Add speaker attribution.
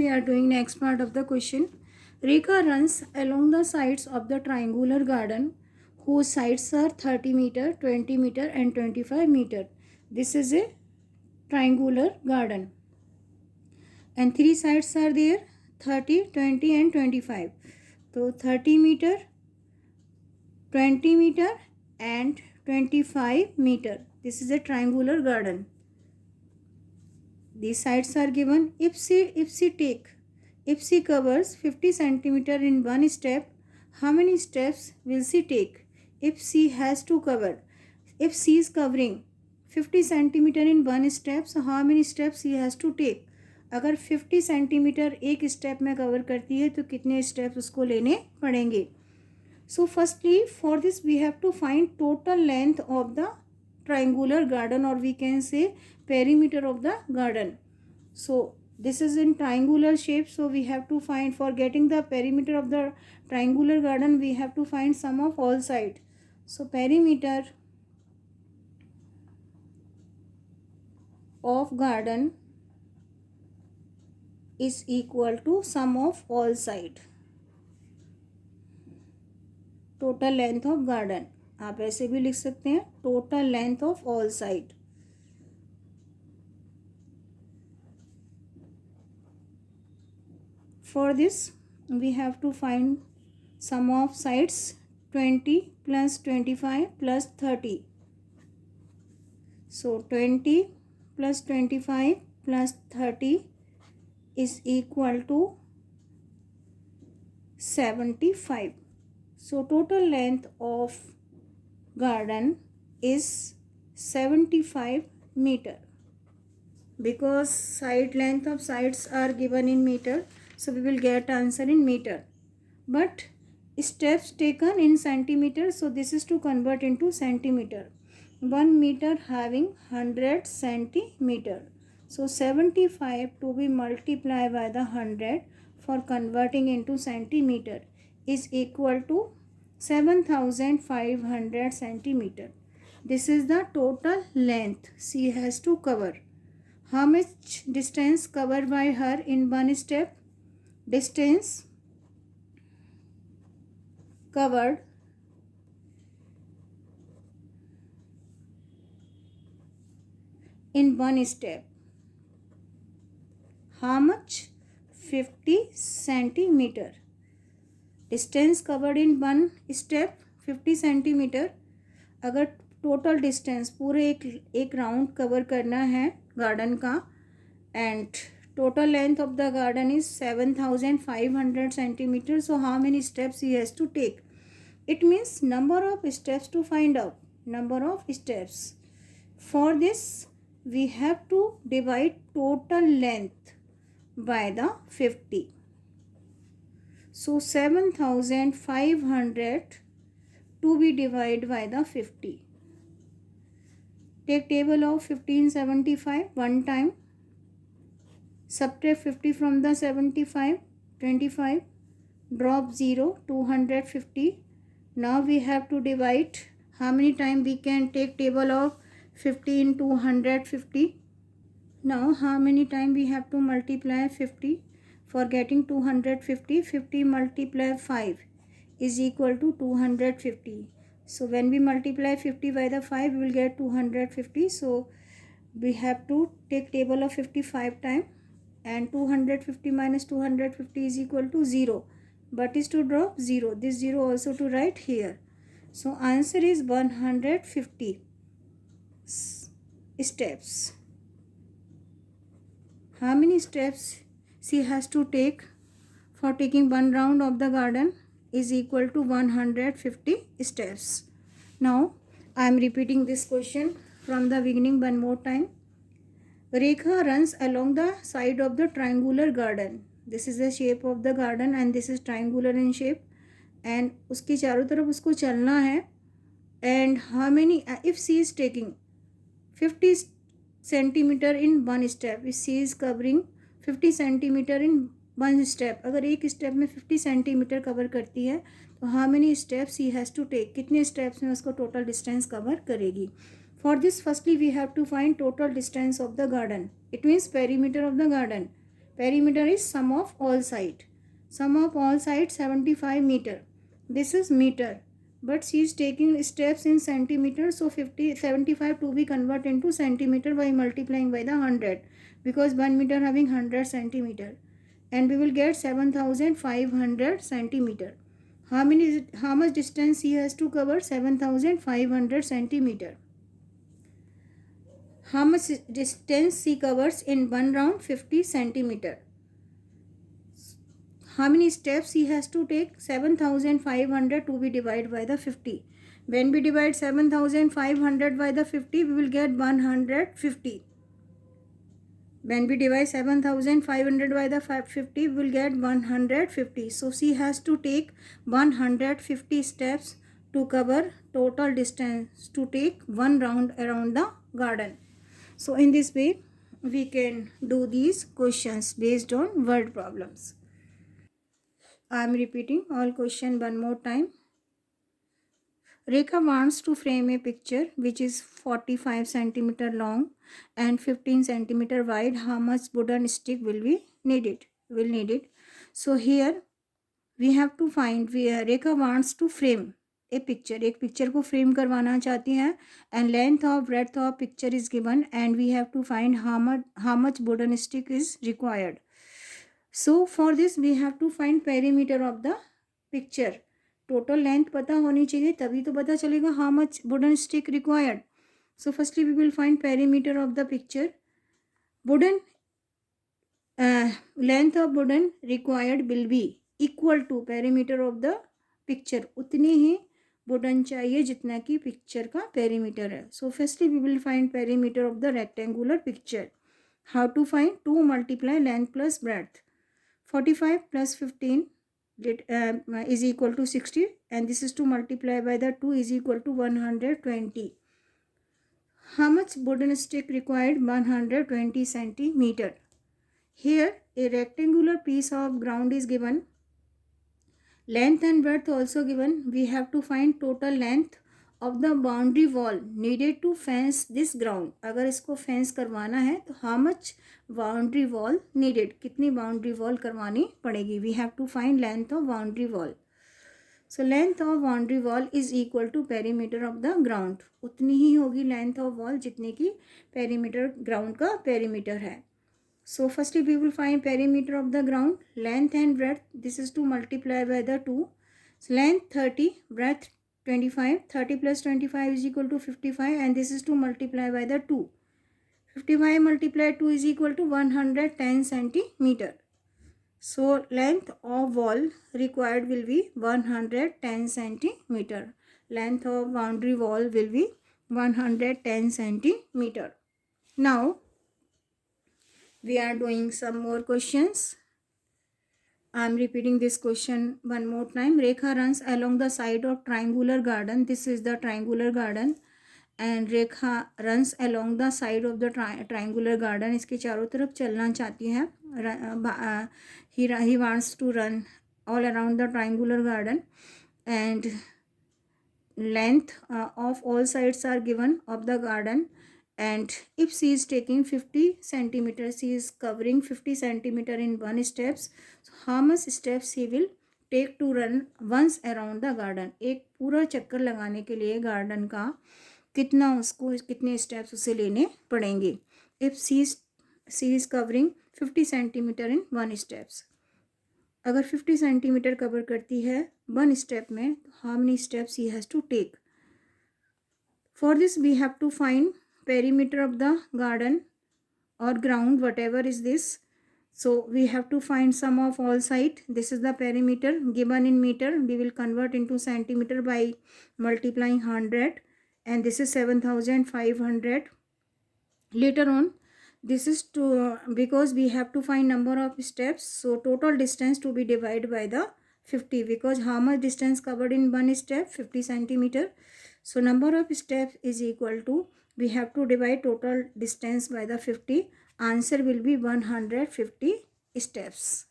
Speaker 1: we are doing next part of the question. Rekha runs along the sides of the triangular garden whose sides are 30 meter, 20 meter and 25 meter. This is a triangular garden and three sides are there, 30, 20 and 25. So 30 meter, 20 meter and 25 meter. This is a triangular garden. These sides are given. If she covers 50 centimeter in one step, how many steps will she take? If she has to cover, if she is covering 50 centimeter in one step, so how many steps she has to take? अगर 50 centimetre एक step में cover करती है तो कितने steps उसको लेने पड़ेंगे? So firstly, for this we have to find total length of the triangular garden, or we can say perimeter of the garden. So this is in triangular shape, so we have to find, for getting the perimeter of the triangular garden, we have to find sum of all sides. So perimeter of garden is equal to sum of all side, total length of garden. आप ऐसे भी लिख सकते हैं, total length of all side. For this we have to find sum of sides, 20 plus 25 plus 30. So 20 plus 25 plus 30 is equal to 75. So total length of garden is 75 meter. Because side length of sides are given in meter, so we will get answer in meter. But steps taken in centimeter, so this is to convert into centimeter. 1 meter having 100 centimeter. So 75 to be multiplied by the 100 for converting into centimeter is equal to 7500 centimeter. This is the total length she has to cover. How much distance covered by her in one step? Distance covered in one step. How much? 50 centimeter. Distance covered in one step 50 centimeter. अगर total distance पूरे एक round cover करना है garden का, and total length of the garden is 7500 centimeters, so how many steps he has to take? It means number of steps to find out, number of steps. For this we have to divide total length by the 50. So 7500 to be divided by the 50. Take table of 1575 one time. Subtract 50 from the 75, 25, drop 0, 250. Now we have to divide. How many times we can take table of 50 into 150? Now how many times we have to multiply 50? For getting 250, 50 multiply 5 is equal to 250. So when we multiply 50 by the 5, we will get 250. So we have to take table of 55 times. And 250 minus 250 is equal to 0. But is to drop 0. This 0 also to write here. So answer is 150 steps. How many steps she has to take for taking one round of the garden is equal to 150 steps. Now I am repeating this question from the beginning one more time. Rekha runs along the side of the triangular garden. This is the shape of the garden and this is triangular in shape. And उसके चारों तरफ उसको चलना है. And how many? If she is taking 50 centimeter in one step, if she is covering 50 centimeter in one step, अगर एक step में 50 centimeter cover करती है, तो how many steps she has to take? कितने steps में उसको total distance cover करेगी? For this firstly we have to find total distance of the garden. It means perimeter of the garden. Perimeter is sum of all side. Sum of all side 75 meter. This is meter. But she is taking steps in centimeter. So 75 to be converted into centimeter by multiplying by the 100. Because 1 meter having 100 centimeter. And we will get 7500 centimeter. How much distance he has to cover? 7500 centimeter. How much distance he covers in one round? 50 centimeter. How many steps he has to take? 7500 to be divided by the 50. When we divide 7500 by the 50, we will get 150. When we divide 7500 by the 50, we will get 150. So she has to take 150 steps to cover total distance to take one round around the garden. So in this way, we can do these questions based on word problems. I am repeating all question one more time. Rekha wants to frame a picture which is 45 centimeter long and 15 centimeter wide. How much wooden stick will be needed? Will need it. So here we have to find. Rekha wants to frame a picture. एक picture को frame करवाना चाहती हैं and length of breadth of picture is given and we have to find how much wooden stick is required. So for this we have to find perimeter of the picture. Total length पता होनी चाहिए तभी तो पता चलेगा how much wooden stick required. So firstly we will find perimeter of the picture. Wooden length of wooden required will be equal to perimeter of the picture. उतनी ही wooden चाहिए जितना कि picture का perimeter है. So firstly we will find perimeter of the rectangular picture. How to find? 2 multiply length plus breadth. 45 plus 15 is equal to 60 and this is to multiply by the 2 is equal to 120. How much wooden stick required? 120 centimeter. Here a rectangular piece of ground is given. Length and breadth also given. We have to find total length of the boundary wall needed to fence this ground. अगर इसको fence करवाना है तो how much boundary wall needed? कितनी boundary wall करवानी पड़ेगी? We have to find length of boundary wall. So length of boundary wall is equal to perimeter of the ground. उतनी ही होगी length of wall जितनी की perimeter ground का perimeter है. So firstly we will find perimeter of the ground. Length and breadth. This is to multiply by the 2. So length 30, breadth 25. 30 plus 25 is equal to 55 and this is to multiply by the 2. 55 multiplied 2 is equal to 110 centimeter. So length of wall required will be 110 centimeter. Length of boundary wall will be 110 centimeter. Now we are doing some more questions. I am repeating this question one more time. Rekha runs along the side of triangular garden. This is the triangular garden. And Rekha runs along the side of the triangular garden. इसके चारों तरफ चलना चाहती है. He wants to run all around the triangular garden. And length of all sides are given of the garden. And if she is taking 50 centimeters, she is covering 50 centimeter in one steps. So how much steps he will take to run once around the garden? एक पूरा चक्कर लगाने के लिए garden का कितना उसको कितने steps उसे लेने पड़ेंगे? If she is covering 50 centimeter in one steps. अगर 50 centimeter cover करती है one step में, how many steps he has to take? For this we have to find perimeter of the garden or ground, whatever is this. So we have to find sum of all side. This is the perimeter given in meter. We will convert into centimeter by multiplying 100 and this is 7500. Later on this is to because we have to find number of steps. So total distance to be divided by the 50 because how much distance covered in one step? 50 centimeter. So number of steps is equal to, we have to divide total distance by the 50. Answer will be 150 steps.